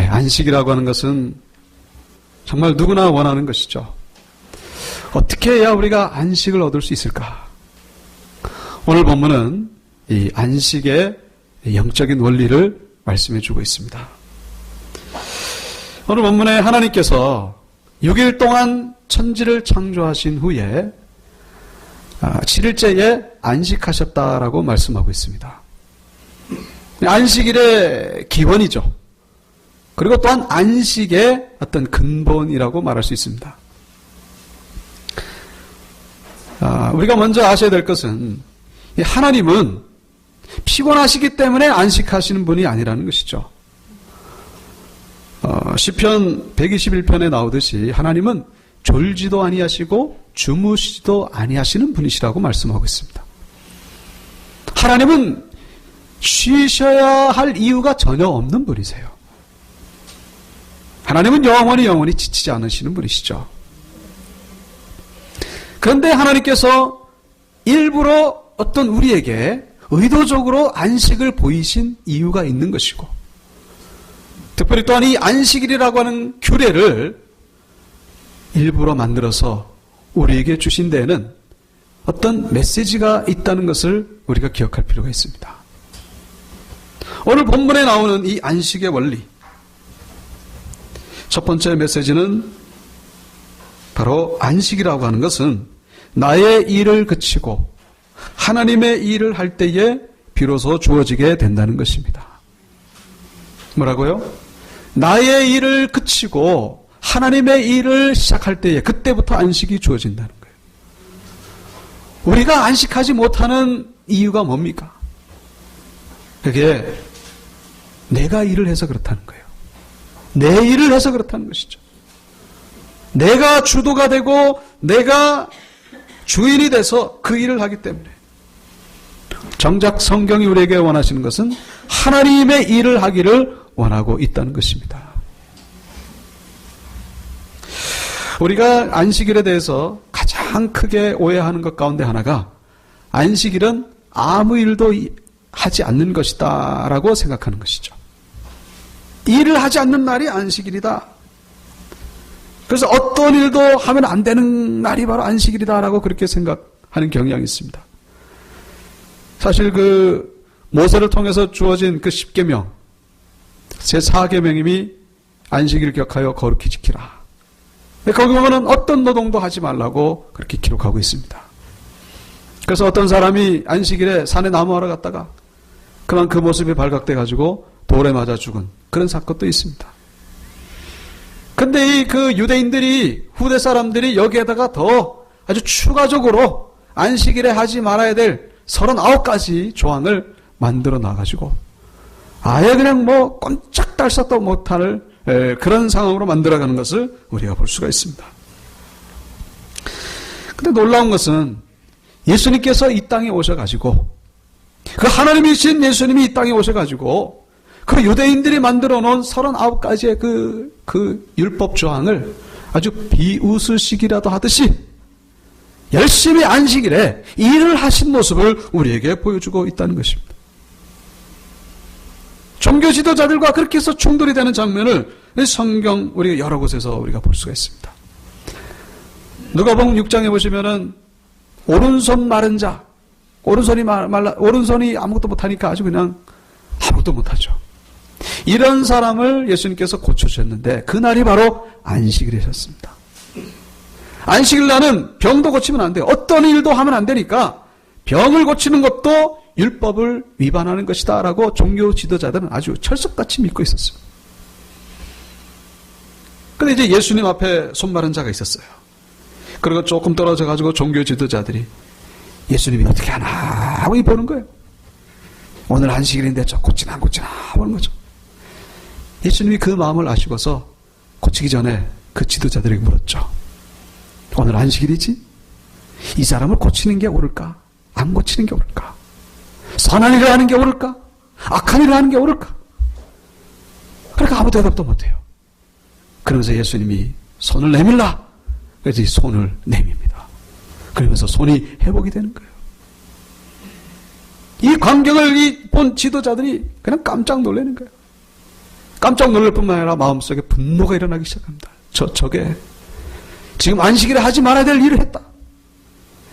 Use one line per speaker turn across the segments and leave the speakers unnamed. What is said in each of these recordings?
안식이라고 하는 것은 정말 누구나 원하는 것이죠. 어떻게 해야 우리가 안식을 얻을 수 있을까? 오늘 본문은 이 안식의 영적인 원리를 말씀해 주고 있습니다. 오늘 본문에 하나님께서 6일 동안 천지를 창조하신 후에 7일째에 안식하셨다라고 말씀하고 있습니다. 안식일의 기원이죠. 그리고 또한 안식의 어떤 근본이라고 말할 수 있습니다. 우리가 먼저 아셔야 될 것은 하나님은 피곤하시기 때문에 안식하시는 분이 아니라는 것이죠. 시편 121편에 나오듯이 하나님은 졸지도 아니하시고 주무시지도 아니하시는 분이시라고 말씀하고 있습니다. 하나님은 쉬셔야 할 이유가 전혀 없는 분이세요. 하나님은 영원히 지치지 않으시는 분이시죠. 그런데 하나님께서 일부러 어떤 우리에게 의도적으로 안식을 보이신 이유가 있는 것이고, 특별히 또한 이 안식일이라고 하는 규례를 일부러 만들어서 우리에게 주신 데에는 어떤 메시지가 있다는 것을 우리가 기억할 필요가 있습니다. 오늘 본문에 나오는 이 안식의 원리, 첫 번째 메시지는 바로 안식이라고 하는 것은 나의 일을 그치고 하나님의 일을 할 때에 비로소 주어지게 된다는 것입니다. 뭐라고요? 나의 일을 그치고 하나님의 일을 시작할 때에 그때부터 안식이 주어진다는 거예요. 우리가 안식하지 못하는 이유가 뭡니까? 그게 내가 일을 해서 그렇다는 거예요. 내 일을 해서 그렇다는 것이죠. 내가 주도가 되고 내가 주인이 돼서 그 일을 하기 때문에. 정작 성경이 우리에게 원하시는 것은 하나님의 일을 하기를 원하고 있다는 것입니다. 우리가 안식일에 대해서 가장 크게 오해하는 것 가운데 하나가 안식일은 아무 일도 하지 않는 것이다 라고 생각하는 것이죠. 일을 하지 않는 날이 안식일이다. 그래서 어떤 일도 하면 안 되는 날이 바로 안식일이다 라고 그렇게 생각하는 경향이 있습니다. 사실 그 모세를 통해서 주어진 그 10계명, 제4계명임이 안식일을 기억하여 거룩히 지키라. 거기 보면은 어떤 노동도 하지 말라고 그렇게 기록하고 있습니다. 그래서 어떤 사람이 안식일에 산에 나무하러 갔다가 그만 그 모습이 발각돼 가지고 돌에 맞아 죽은 그런 사건도 있습니다. 근데 이 그 유대인들이, 후대 사람들이 여기에다가 더 아주 추가적으로 안식일에 하지 말아야 될 39가지 조항을 만들어 놔가지고 아예 그냥 뭐 꼼짝달싹도 못할 그런 상황으로 만들어가는 것을 우리가 볼 수가 있습니다. 근데 놀라운 것은 예수님께서 이 땅에 오셔가지고 그 하나님이신 예수님이 이 땅에 오셔가지고 그 유대인들이 만들어 놓은 39가지의 그 율법 조항을 아주 비웃으시기라도 하듯이 열심히 안식일에 일을 하신 모습을 우리에게 보여주고 있다는 것입니다. 종교 지도자들과 그렇게 해서 충돌이 되는 장면을 성경 우리가 여러 곳에서 우리가 볼 수가 있습니다. 누가복음 6장에 보시면은 오른손 마른 자, 오른손이 아무것도 못하니까 아주 그냥 아무것도 못하죠. 이런 사람을 예수님께서 고쳐주셨는데 그날이 바로 안식일이셨습니다. 안식일 날은 병도 고치면 안 돼요. 어떤 일도 하면 안 되니까 병을 고치는 것도 율법을 위반하는 것이다 라고 종교 지도자들은 아주 철석같이 믿고 있었어요. 근데 이제 예수님 앞에 손 마른 자가 있었어요. 그리고 조금 떨어져 가지고 종교 지도자들이 예수님이 어떻게 하나 하고 보는 거예요. 오늘 안식일인데 저 고치나 안 고치나 보는 거죠. 예수님이 그 마음을 아시고서 고치기 전에 그 지도자들에게 물었죠. 오늘 안식일이지? 이 사람을 고치는 게 옳을까? 안 고치는 게 옳을까? 선한 일을 하는 게 옳을까? 악한 일을 하는 게 옳을까? 그러니까 아무 대답도 못해요. 그러면서 예수님이 손을 내밀라. 그래서 이 손을 내밉니다. 그러면서 손이 회복이 되는 거예요. 이 광경을 본 지도자들이 그냥 깜짝 놀라는 거예요. 깜짝 놀랄 뿐만 아니라 마음속에 분노가 일어나기 시작합니다. 저게 지금 안식일에 하지 말아야 될 일을 했다.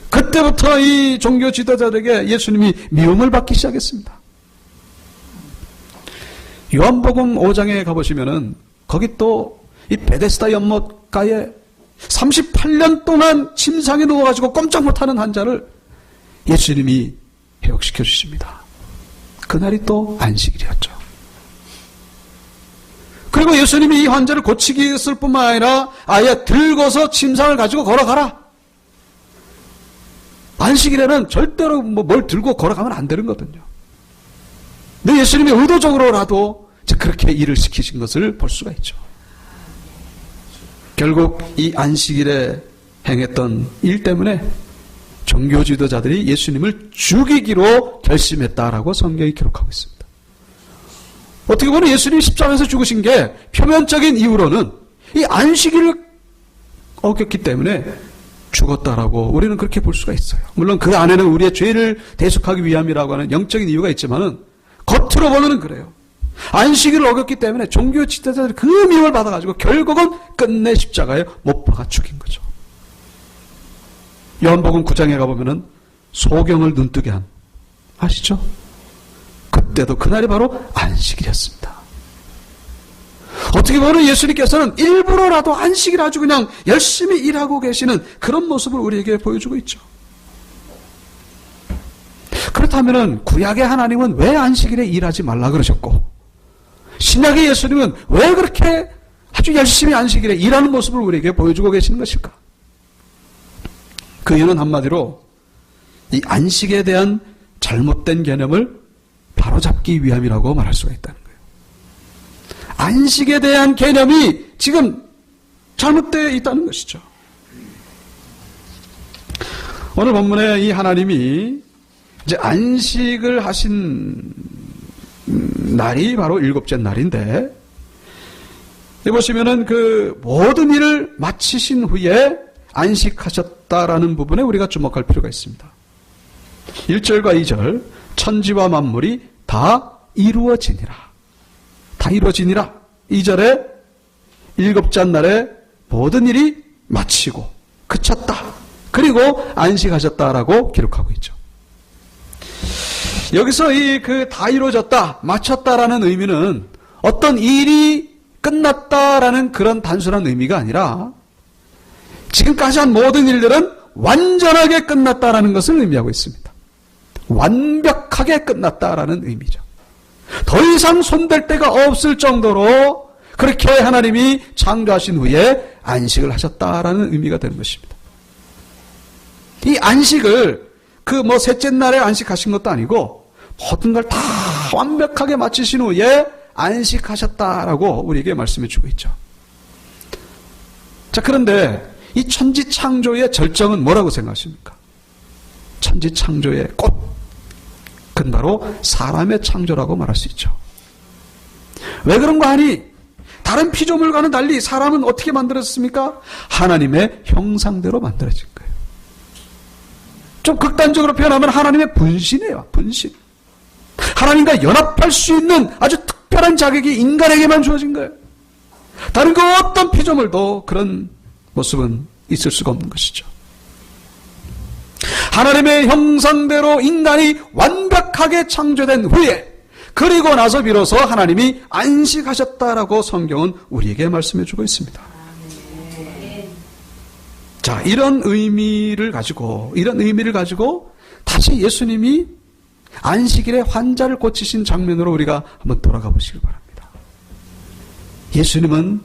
그때부터 이 종교 지도자들에게 예수님이 미움을 받기 시작했습니다. 요한복음 5장에 가보시면은 거기 또 이 베데스다 연못가에 38년 동안 침상에 누워가지고 꼼짝 못하는 환자를 예수님이 회복시켜 주십니다. 그날이 또 안식일이었죠. 그리고 예수님이 이 환자를 고치기 위했을 뿐만 아니라 아예 들고서 침상을 가지고 걸어가라. 안식일에는 절대로 뭘 들고 걸어가면 안 되는 거거든요. 근데 예수님이 의도적으로라도 그렇게 일을 시키신 것을 볼 수가 있죠. 결국 이 안식일에 행했던 일 때문에 종교 지도자들이 예수님을 죽이기로 결심했다라고 성경이 기록하고 있습니다. 어떻게 보면 예수님이 십자가에서 죽으신 게 표면적인 이유로는 이 안식일을 어겼기 때문에 죽었다라고 우리는 그렇게 볼 수가 있어요. 물론 그 안에는 우리의 죄를 대속하기 위함이라고 하는 영적인 이유가 있지만은 겉으로 보면은 그래요. 안식일을 어겼기 때문에 종교 지도자들이 그 미움을 받아가지고 결국은 끝내 십자가에 못 박아 죽인 거죠. 요한복음 9장에 가보면은 소경을 눈뜨게 한, 아시죠? 그때도 그날이 바로 안식일이었습니다. 어떻게 보면 예수님께서는 일부러라도 안식일 아주 그냥 열심히 일하고 계시는 그런 모습을 우리에게 보여주고 있죠. 그렇다면 구약의 하나님은 왜 안식일에 일하지 말라 그러셨고 신약의 예수님은 왜 그렇게 아주 열심히 안식일에 일하는 모습을 우리에게 보여주고 계시는 것일까? 그 이유는 한마디로 이 안식에 대한 잘못된 개념을 바로잡기 위함이라고 말할 수가 있다는 거예요. 안식에 대한 개념이 지금 잘못되어 있다는 것이죠. 오늘 본문에 이 하나님이 이제 안식을 하신 날이 바로 일곱째 날인데, 여기 보시면은 그 모든 일을 마치신 후에 안식하셨다라는 부분에 우리가 주목할 필요가 있습니다. 1절과 2절, 천지와 만물이 다 이루어지니라. 다 이루어지니라. 2절에 일곱째 날에 모든 일이 마치고 그쳤다. 그리고 안식하셨다라고 기록하고 있죠. 여기서 이 그 다 이루어졌다, 마쳤다라는 의미는 어떤 일이 끝났다라는 그런 단순한 의미가 아니라 지금까지 한 모든 일들은 완전하게 끝났다라는 것을 의미하고 있습니다. 완벽하게 끝났다라는 의미죠. 더 이상 손댈 데가 없을 정도로 그렇게 하나님이 창조하신 후에 안식을 하셨다라는 의미가 되는 것입니다. 이 안식을 그 셋째 날에 안식하신 것도 아니고 모든 걸 다 완벽하게 마치신 후에 안식하셨다라고 우리에게 말씀해 주고 있죠. 자, 그런데 이 천지 창조의 절정은 뭐라고 생각하십니까? 천지 창조의 꽃은 바로 사람의 창조라고 말할 수 있죠. 왜 그런가 하니 다른 피조물과는 달리 사람은 어떻게 만들어졌습니까? 하나님의 형상대로 만들어진 거예요. 좀 극단적으로 표현하면 하나님의 분신이에요. 분신. 하나님과 연합할 수 있는 아주 특별한 자격이 인간에게만 주어진 거예요. 다른 그 어떤 피조물도 그런 모습은 있을 수가 없는 것이죠. 하나님의 형상대로 인간이 완벽하게 창조된 후에 그리고 나서 비로소 하나님이 안식하셨다라고 성경은 우리에게 말씀해 주고 있습니다. 자, 이런 의미를 가지고 다시 예수님이 안식일에 환자를 고치신 장면으로 우리가 한번 돌아가 보시길 바랍니다. 예수님은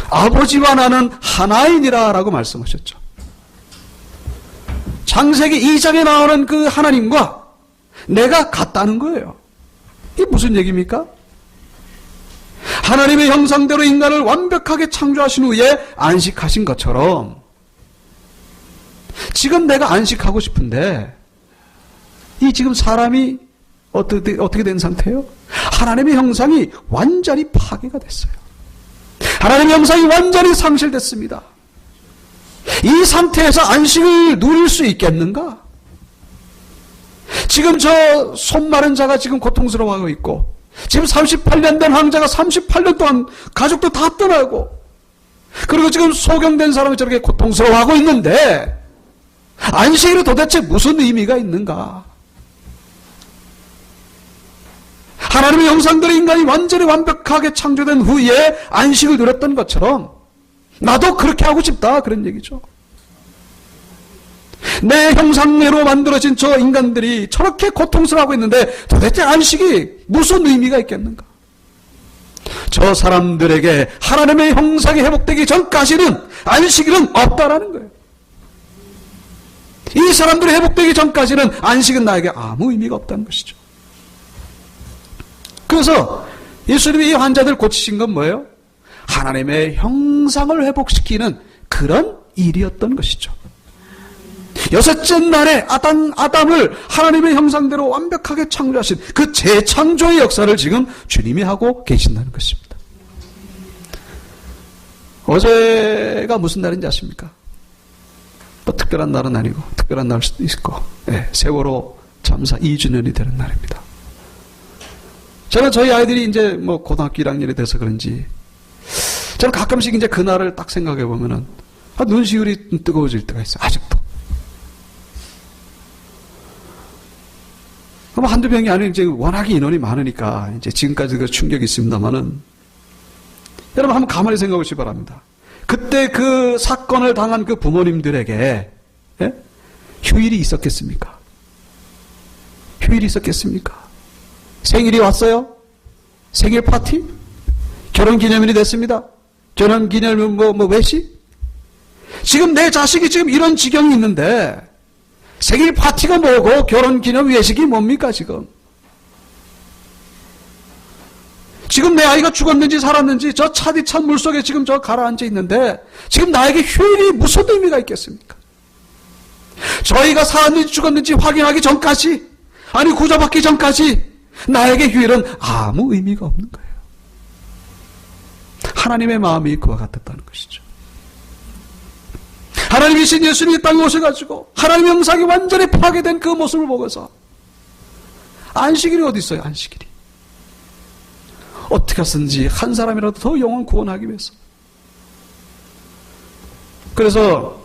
아버지와 나는 하나이니라 라고 말씀하셨죠. 창세기 2장에 나오는 그 하나님과 내가 같다는 거예요. 이게 무슨 얘기입니까? 하나님의 형상대로 인간을 완벽하게 창조하신 후에 안식하신 것처럼 지금 내가 안식하고 싶은데 이 지금 사람이 어떻게 된 상태예요? 하나님의 형상이 완전히 파괴가 됐어요. 하나님의 형상이 완전히 상실됐습니다. 이 상태에서 안식을 누릴 수 있겠는가? 지금 저 손 마른 자가 지금 고통스러워하고 있고 지금 38년 된 황자가 38년 동안 가족도 다 떠나고, 그리고 지금 소경된 사람이 저렇게 고통스러워하고 있는데 안식일이 도대체 무슨 의미가 있는가? 하나님의 형상대로 인간이 완전히 완벽하게 창조된 후에 안식을 누렸던 것처럼 나도 그렇게 하고 싶다, 그런 얘기죠. 내 형상대로 만들어진 저 인간들이 저렇게 고통스러워하고 있는데 도대체 안식이 무슨 의미가 있겠는가? 저 사람들에게 하나님의 형상이 회복되기 전까지는 안식일은 없다라는 거예요. 이 사람들이 회복되기 전까지는 안식은 나에게 아무 의미가 없다는 것이죠. 그래서 예수님이 이 환자들 고치신 건 뭐예요? 하나님의 형상을 회복시키는 그런 일이었던 것이죠. 여섯째 날에 아담을 하나님의 형상대로 완벽하게 창조하신 그 재창조의 역사를 지금 주님이 하고 계신다는 것입니다. 어제가 무슨 날인지 아십니까? 뭐 특별한 날은 아니고 특별한 날 수도 있고, 세월호 참사 2주년이 되는 날입니다. 저는 저희 아이들이 이제 뭐 고등학교 1학년이 돼서 그런지 저는 가끔씩 이제 그 날을 딱 생각해 보면은 눈시울이 뜨거워질 때가 있어요. 아직도. 뭐 한두 명이 아니고 이제 워낙에 인원이 많으니까 이제 지금까지 그 충격이 있습니다만은, 여러분 한번 가만히 생각해 보시기 바랍니다. 그때 그 사건을 당한 그 부모님들에게 휴일이 있었겠습니까? 휴일이 있었겠습니까? 생일이 왔어요? 생일 파티? 결혼 기념일이 됐습니다. 결혼 기념일 뭐 외식? 지금 내 자식이 지금 이런 지경이 있는데 생일 파티가 뭐고 결혼 기념 외식이 뭡니까 지금? 지금 내 아이가 죽었는지 살았는지 저 차디찬 물속에 지금 저 가라앉아 있는데 지금 나에게 휴일이 무슨 의미가 있겠습니까? 저희가 살았는지 죽었는지 확인하기 전까지, 아니 구조받기 전까지 나에게 휴일은 아무 의미가 없는 거예요. 하나님의 마음이 그와 같았다는 것이죠. 하나님이신 예수님이 땅에 오셔가지고 하나님의 형상이 완전히 파괴된 그 모습을 보고서 안식일이 어디 있어요? 안식일이. 어떻게 해서든지 한 사람이라도 더 영혼 구원하기 위해서. 그래서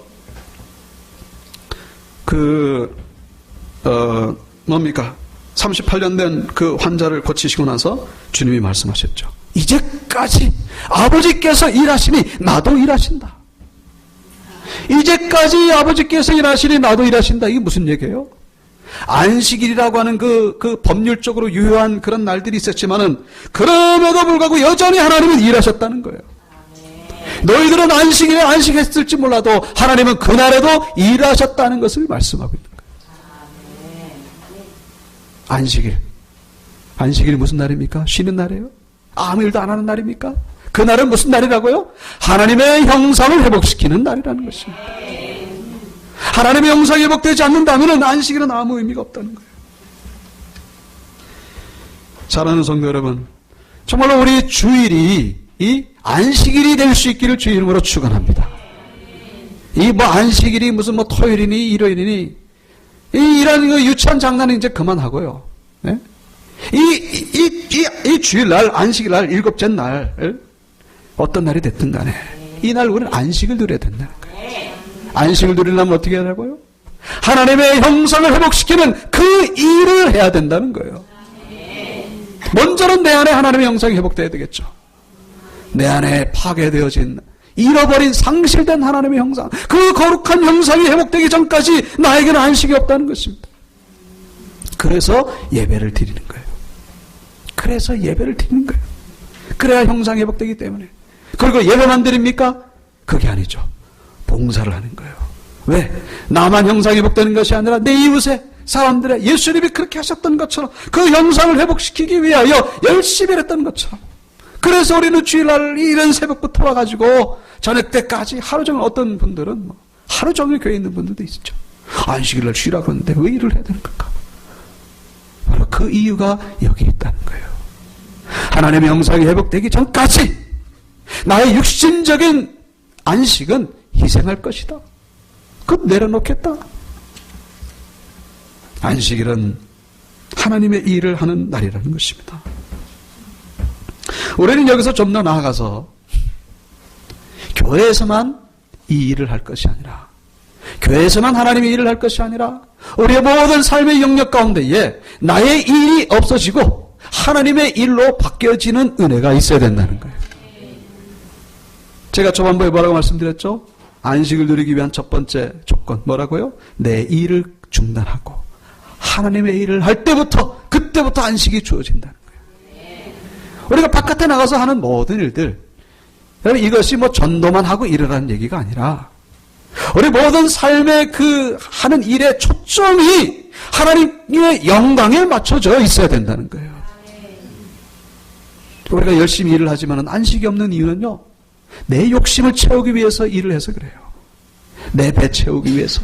뭡니까? 38년 된 그 환자를 고치시고 나서 주님이 말씀하셨죠. 이제까지 아버지께서 일하시니 나도 일하신다. 이제까지 아버지께서 일하시니 나도 일하신다. 이게 무슨 얘기예요? 안식일이라고 하는 그 법률적으로 유효한 그런 날들이 있었지만은 그럼에도 불구하고 여전히 하나님은 일하셨다는 거예요. 너희들은 안식일에 안식했을지 몰라도 하나님은 그날에도 일하셨다는 것을 말씀하고 있는 거예요. 안식일이 무슨 날입니까? 쉬는 날이에요? 아무 일도 안 하는 날입니까? 그날은 무슨 날이라고요? 하나님의 형상을 회복시키는 날이라는 것입니다. 하나님의 형상이 회복되지 않는다면 안식일은 아무 의미가 없다는 거예요. 사랑하는 성도 여러분, 정말로 우리 주일이 이 안식일이 될 수 있기를 주의 이름으로 축원합니다. 이 뭐 안식일이 무슨 뭐 토요일이니 일요일이니 이런 유치한 장난은 이제 그만하고요. 네? 이 주일날, 안식일날, 7째 날, 어떤 날이 됐든 간에 이 날 우리는 안식을 누려야 된다는 거예요. 안식을 누리려면 어떻게 해야 되고요? 하나님의 형상을 회복시키는 그 일을 해야 된다는 거예요. 먼저는 내 안에 하나님의 형상이 회복돼야 되겠죠. 내 안에 파괴되어진, 잃어버린, 상실된 하나님의 형상, 그 거룩한 형상이 회복되기 전까지 나에게는 안식이 없다는 것입니다. 그래서 예배를 드리는 거예요. 그래서 예배를 드리는 거예요. 그래야 형상이 회복되기 때문에. 그리고 예배만 드립니까? 그게 아니죠. 봉사를 하는 거예요. 왜? 나만 형상이 회복되는 것이 아니라 내 이웃의 사람들의, 예수님이 그렇게 하셨던 것처럼 그 형상을 회복시키기 위하여 열심히 했던 것처럼. 그래서 우리는 주일날 이른 새벽부터 와가지고 저녁 때까지 하루 종일, 어떤 분들은 뭐 하루 종일 교회에 있는 분들도 있죠. 안식일날 쉬라 그러는데 왜 일을 해야 되는 걸까? 바로 그 이유가 여기 있다는 거예요. 하나님의 형상이 회복되기 전까지 나의 육신적인 안식은 희생할 것이다. 그것 내려놓겠다. 안식일은 하나님의 일을 하는 날이라는 것입니다. 우리는 여기서 좀 더 나아가서 교회에서만 이 일을 할 것이 아니라, 교회에서만 하나님의 일을 할 것이 아니라 우리의 모든 삶의 영역 가운데에 나의 일이 없어지고 하나님의 일로 바뀌어지는 은혜가 있어야 된다는 거예요. 제가 초반부에 뭐라고 말씀드렸죠? 안식을 누리기 위한 첫 번째 조건 뭐라고요? 내 일을 중단하고 하나님의 일을 할 때부터, 그때부터 안식이 주어진다는 거예요. 우리가 바깥에 나가서 하는 모든 일들, 여러분 이것이 뭐 전도만 하고 이러라는 얘기가 아니라 우리 모든 삶의 그 하는 일의 초점이 하나님의 영광에 맞춰져 있어야 된다는 거예요. 우리가 열심히 일을 하지만 안식이 없는 이유는요, 내 욕심을 채우기 위해서 일을 해서 그래요. 내 배 채우기 위해서,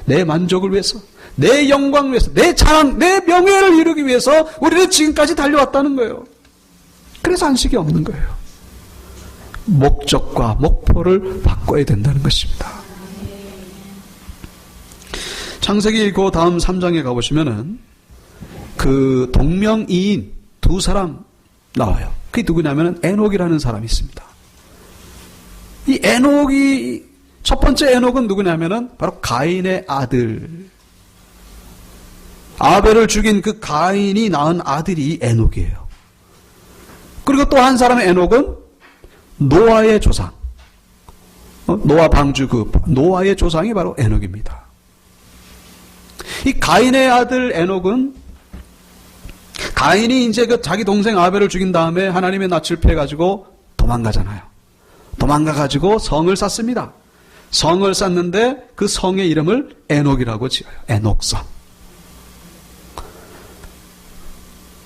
내 만족을 위해서, 내 영광을 위해서, 내 자랑, 내 명예를 이루기 위해서 우리는 지금까지 달려왔다는 거예요. 그래서 안식이 없는 거예요. 목적과 목표를 바꿔야 된다는 것입니다. 창세기 그 다음 3장에 가보시면은 그 동명이인 두 사람 나와요. 그게 누구냐면은 에녹이라는 사람이 있습니다. 이 에녹이, 첫 번째 에녹은 누구냐면은 바로 가인의 아들, 아벨을 죽인 그 가인이 낳은 아들이 에녹이에요. 그리고 또 한 사람의 에녹은 노아의 조상, 노아 방주 그 노아의 조상이 바로 에녹입니다. 이 가인의 아들 에녹은, 가인이 이제 그 자기 동생 아벨을 죽인 다음에 하나님의 낯을 피해가지고 도망가잖아요. 도망가가지고 성을 쌓습니다. 성을 쌓는데 그 성의 이름을 에녹이라고 지어요. 에녹성.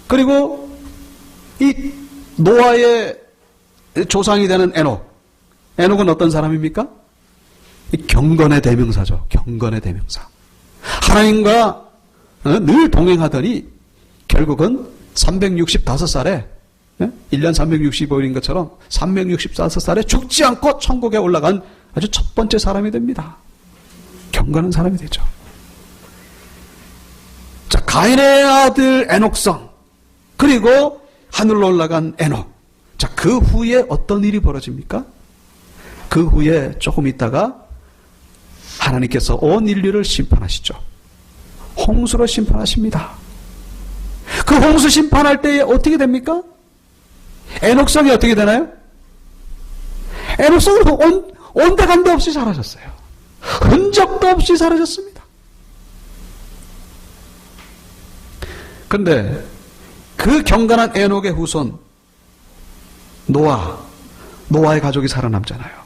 그리고 이 노아의 조상이 되는 에녹. 에녹은 어떤 사람입니까? 경건의 대명사죠. 경건의 대명사. 하나님과 늘 동행하더니 결국은 365살에, 1년 365일인 것처럼 365살에 죽지 않고 천국에 올라간 아주 첫 번째 사람이 됩니다. 경건한 사람이 되죠. 자, 가인의 아들 에녹성, 그리고 하늘로 올라간 에녹. 자, 그 후에 어떤 일이 벌어집니까? 그 후에 조금 있다가 하나님께서 온 인류를 심판하시죠. 홍수로 심판하십니다. 그 홍수 심판할 때에 어떻게 됩니까? 에녹성이 어떻게 되나요? 에녹성은 온데간데 없이 사라졌어요. 흔적도 없이 사라졌습니다. 그런데 그 경건한 에녹의 후손 노아의 가족이 살아남잖아요.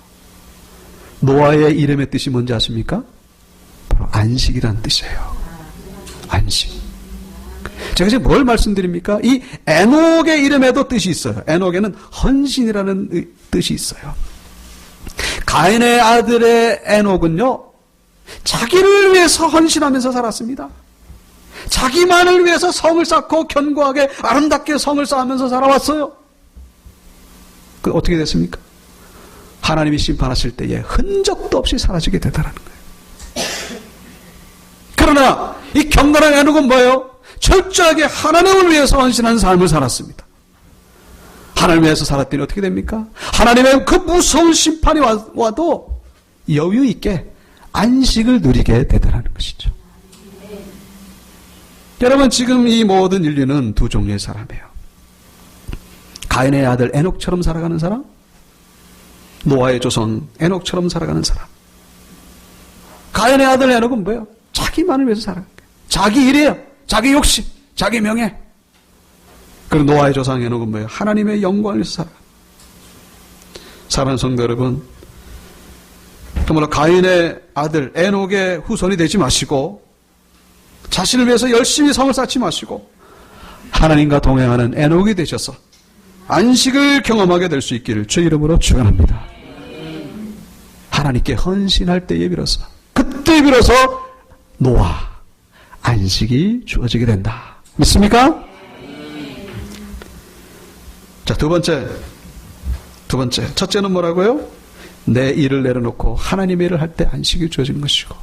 노아의 이름의 뜻이 뭔지 아십니까? 바로 안식이라는 뜻이에요. 안식. 제가 지금 뭘 말씀드립니까? 이 에녹의 이름에도 뜻이 있어요. 에녹에는 헌신이라는 뜻이 있어요. 가인의 아들의 에녹은요, 자기를 위해서 헌신하면서 살았습니다. 자기만을 위해서 성을 쌓고 견고하게 아름답게 성을 쌓으면서 살아왔어요. 그 어떻게 됐습니까? 하나님이 심판하실 때에 흔적도 없이 사라지게 되더라는 거예요. 그러나 이 경건한 에녹은 뭐예요? 철저하게 하나님을 위해서 헌신한 삶을 살았습니다. 하나님을 위해서 살았더니 어떻게 됩니까? 하나님의 그 무서운 심판이 와도 여유 있게 안식을 누리게 되더라는 것이죠. 여러분, 지금 이 모든 인류는 두 종류의 사람이에요. 가인의 아들 에녹처럼 살아가는 사람, 노아의 조상 에녹처럼 살아가는 사람. 가인의 아들 에녹은 뭐예요? 자기만을 위해서 살아가는 거예요. 자기 일이에요. 자기 욕심, 자기 명예. 그리고 노아의 조상 에녹은 뭐예요? 하나님의 영광을 위해서 살아가는 거예요. 사랑하는 성도 여러분, 정말로 가인의 아들 에녹의 후손이 되지 마시고 자신을 위해서 열심히 성을 쌓지 마시고 하나님과 동행하는 에녹이 되셔서 안식을 경험하게 될 수 있기를 주의 이름으로 축원합니다. 하나님께 헌신할 때에 비로소, 그때 비로소 노아 안식이 주어지게 된다. 믿습니까? 자, 두 번째. 첫째는 뭐라고요? 내 일을 내려놓고 하나님의 일을 할 때 안식이 주어지는 것이고,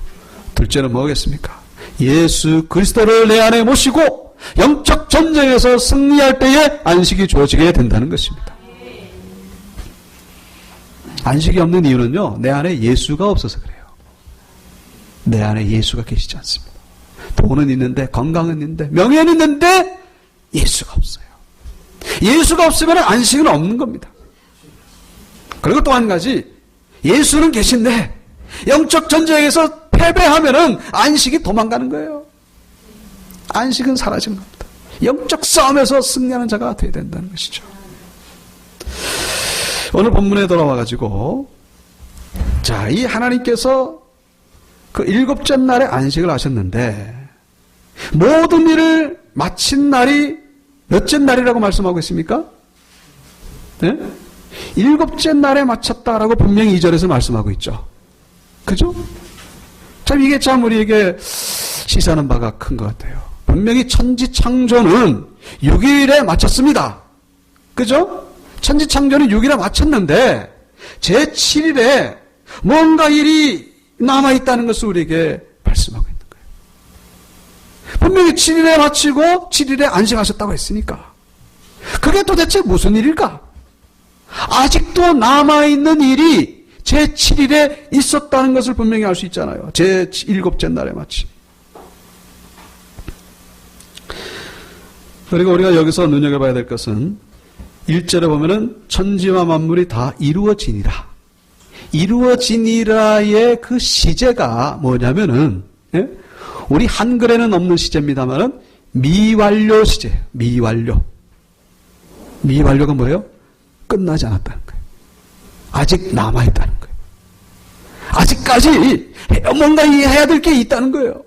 둘째는 뭐겠습니까? 예수 그리스도를 내 안에 모시고 영적 전쟁에서 승리할 때에 안식이 주어지게 된다는 것입니다. 안식이 없는 이유는요, 내 안에 예수가 없어서 그래요. 내 안에 예수가 계시지 않습니다. 돈은 있는데, 건강은 있는데, 명예는 있는데 예수가 없어요. 예수가 없으면 안식은 없는 겁니다. 그리고 또 한 가지, 예수는 계신데 영적 전쟁에서 패배하면은 안식이 도망가는 거예요. 안식은 사라지는 겁니다. 영적 싸움에서 승리하는 자가 되어야 된다는 것이죠. 오늘 본문에 돌아와가지고, 자, 이 하나님께서 그 일곱째 날에 안식을 하셨는데, 모든 일을 마친 날이 몇째 날이라고 말씀하고 있습니까? 네? 일곱째 날에 마쳤다라고 분명히 2절에서 말씀하고 있죠. 그죠? 참, 이게 참 우리에게 시사하는 바가 큰 것 같아요. 분명히 천지창조는 6일에 마쳤습니다. 그죠? 천지창조는 6일에 마쳤는데 제7일에 뭔가 일이 남아있다는 것을 우리에게 말씀하고 있는 거예요. 분명히 7일에 마치고 7일에 안식하셨다고 했으니까 그게 도대체 무슨 일일까? 아직도 남아있는 일이 제7일에 있었다는 것을 분명히 알 수 있잖아요. 제7째 날에 마치. 그리고 우리가 여기서 눈여겨봐야 될 것은 1절에 보면은 천지와 만물이 다 이루어지니라. 이루어지니라의 그 시제가 뭐냐면은, 예? 우리 한글에는 없는 시제입니다만은 미완료 시제예요. 미완료. 미완료가 뭐예요? 끝나지 않았다는 거예요. 아직 남아있다는 거예요. 아직까지 뭔가 해야 될 게 있다는 거예요.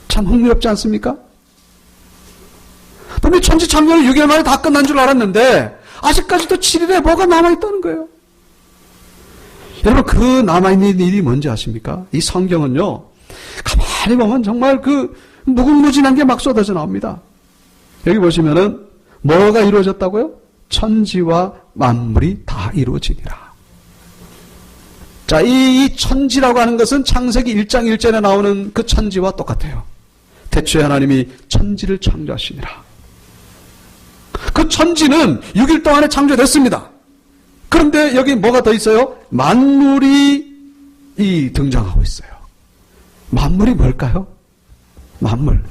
참 흥미롭지 않습니까? 분명히 천지창조는 6일 만에 다 끝난 줄 알았는데 아직까지도 7일에 뭐가 남아있다는 거예요. 여러분, 그 남아있는 일이 뭔지 아십니까? 이 성경은요, 가만히 보면 정말 그 무궁무진한 게 막 쏟아져 나옵니다. 여기 보시면은 뭐가 이루어졌다고요? 천지와 만물이 다 이루어지니라. 자, 이 천지라고 하는 것은 창세기 1장 1절에 나오는 그 천지와 똑같아요. 태초에 하나님이 천지를 창조하시니라. 그 천지는 6일 동안에 창조됐습니다. 그런데 여기 뭐가 더 있어요? 만물이 등장하고 있어요. 만물이 뭘까요? 만물.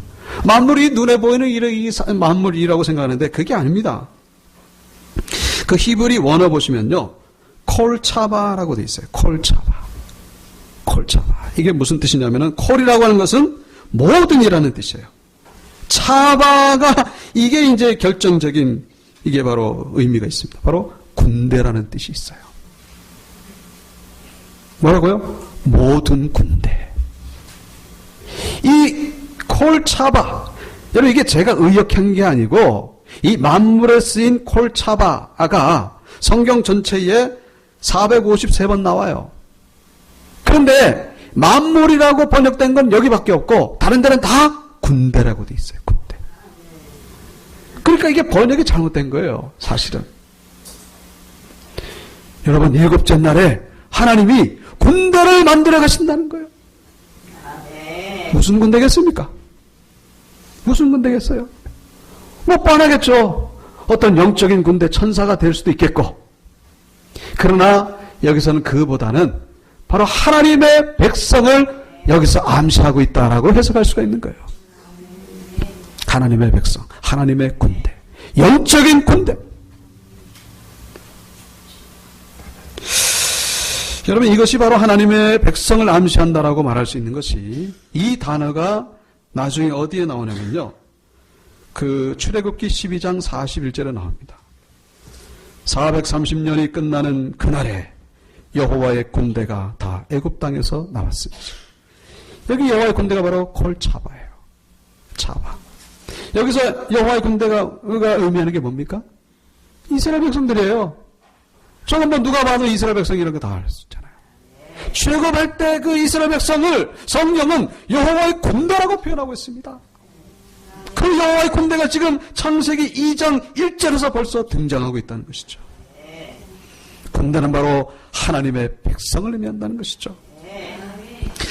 만물이 눈에 보이는 이 만물이라고 생각하는데 그게 아닙니다. 그 히브리 원어 보시면요, 콜차바라고 돼 있어요. 콜차바. 콜차바. 이게 무슨 뜻이냐면은 콜이라고 하는 것은 모든이라는 뜻이에요. 차바가 이게 이제 결정적인 이게 바로 의미가 있습니다. 바로 군대라는 뜻이 있어요. 뭐라고요? 모든 군대. 이 콜차바, 여러분 이게 제가 의역한 게 아니고 이 만물에 쓰인 콜차바가 성경 전체에 453번 나와요. 그런데 만물이라고 번역된 건 여기밖에 없고 다른 데는 다 군대라고 돼 있어요. 군대. 그러니까 이게 번역이 잘못된 거예요. 사실은. 여러분, 일곱째 날에 하나님이 군대를 만들어 가신다는 거예요. 무슨 군대겠습니까? 무슨 군대겠어요? 뭐 뻔하겠죠. 어떤 영적인 군대, 천사가 될 수도 있겠고. 그러나 여기서는 그보다는 바로 하나님의 백성을 여기서 암시하고 있다라고 해석할 수가 있는 거예요. 하나님의 백성, 하나님의 군대, 영적인 군대. 여러분, 이것이 바로 하나님의 백성을 암시한다라고 말할 수 있는 것이, 이 단어가 나중에 어디에 나오냐면요, 그 출애굽기 12장 41절에 나옵니다. 430년이 끝나는 그날에 여호와의 군대가 다 애굽 땅에서 나왔습니다. 여기 여호와의 군대가 바로 콜차바예요. 차바. 여기서 여호와의 군대가 의미하는 게 뭡니까? 이스라엘 백성들이에요. 조금 더 누가 봐도 이스라엘 백성 이런 거 다 알 수 있잖아요. 출애굽할 때 그 이스라엘 백성을 성경은 여호와의 군대라고 표현하고 있습니다. 그 여호와의 군대가 지금 창세기 2장 1절에서 벌써 등장하고 있다는 것이죠. 군대는 바로 하나님의 백성을 의미한다는 것이죠.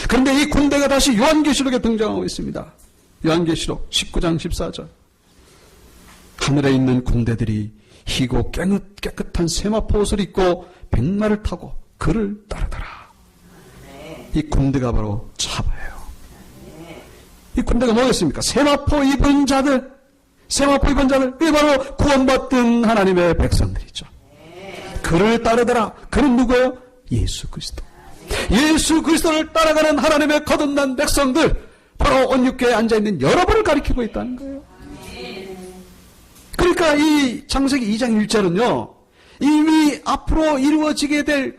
그런데 이 군대가 다시 요한계시록에 등장하고 있습니다. 요한계시록 19장 14절. 하늘에 있는 군대들이 희고 깨끗한 세마포 옷을 입고 백마를 타고 그를 따르더라. 이 군대가 바로 차바예요. 이 군대가 뭐겠습니까? 세마포 입은 자들, 그게 바로 구원받은 하나님의 백성들이죠. 그를 따르더라. 그는 누구예요? 예수 그리스도. 예수 그리스도를 따라가는 하나님의 거듭난 백성들, 바로 온육교에 앉아있는 여러분을 가리키고 있다는 거예요. 그러니까 이 창세기 2장 1절은요, 이미 앞으로 이루어지게 될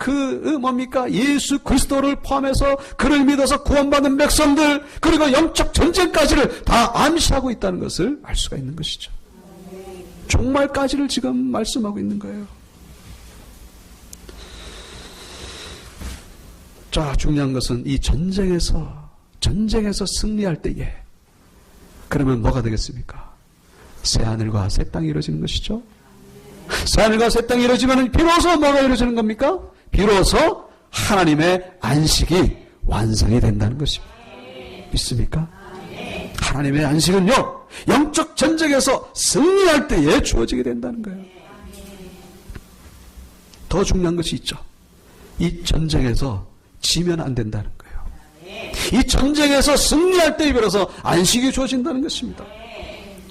뭡니까? 예수 그리스도를 포함해서 그를 믿어서 구원받는 백성들, 그리고 영적 전쟁까지를 다 암시하고 있다는 것을 알 수가 있는 것이죠. 종말까지를 지금 말씀하고 있는 거예요. 자, 중요한 것은 이 전쟁에서 승리할 때에, 그러면 뭐가 되겠습니까? 새하늘과 새 땅이 이루어지는 것이죠. 새하늘과 새 땅이 이루어지면 비로소 뭐가 이루어지는 겁니까? 비로소 하나님의 안식이 완성이 된다는 것입니다. 믿습니까? 하나님의 안식은요, 영적 전쟁에서 승리할 때에 주어지게 된다는 거예요. 더 중요한 것이 있죠. 이 전쟁에서 지면 안 된다는 거예요. 이 전쟁에서 승리할 때에 비로소 안식이 주어진다는 것입니다.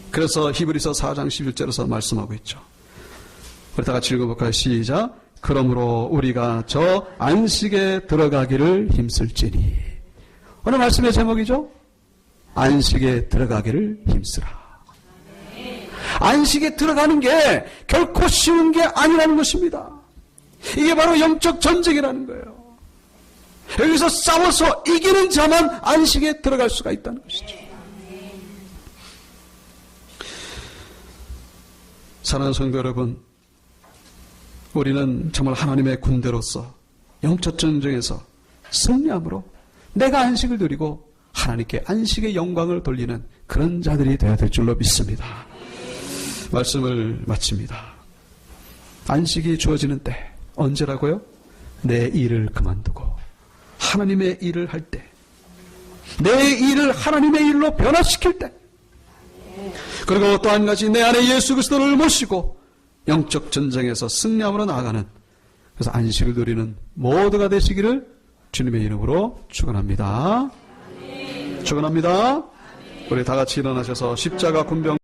그래서 히브리서 4장 11절에서 말씀하고 있죠. 우리 다 같이 읽어볼까요? 시작. 그러므로 우리가 저 안식에 들어가기를 힘쓸지니. 오늘 말씀의 제목이죠. 안식에 들어가기를 힘쓰라. 안식에 들어가는 게 결코 쉬운 게 아니라는 것입니다. 이게 바로 영적 전쟁이라는 거예요. 여기서 싸워서 이기는 자만 안식에 들어갈 수가 있다는 것이죠. 사랑하는 성도 여러분, 우리는 정말 하나님의 군대로서 영적 전쟁에서 승리함으로 내가 안식을 누리고 하나님께 안식의 영광을 돌리는 그런 자들이 되어야 될 줄로 믿습니다. 말씀을 마칩니다. 안식이 주어지는 때 언제라고요? 내 일을 그만두고 하나님의 일을 할 때, 내 일을 하나님의 일로 변화시킬 때, 그리고 또 한 가지 내 안에 예수 그리스도를 모시고 영적 전쟁에서 승리함으로 나아가는, 그래서 안식을 누리는 모두가 되시기를 주님의 이름으로 축원합니다. 축원합니다. 우리 다 같이 일어나셔서 십자가 군병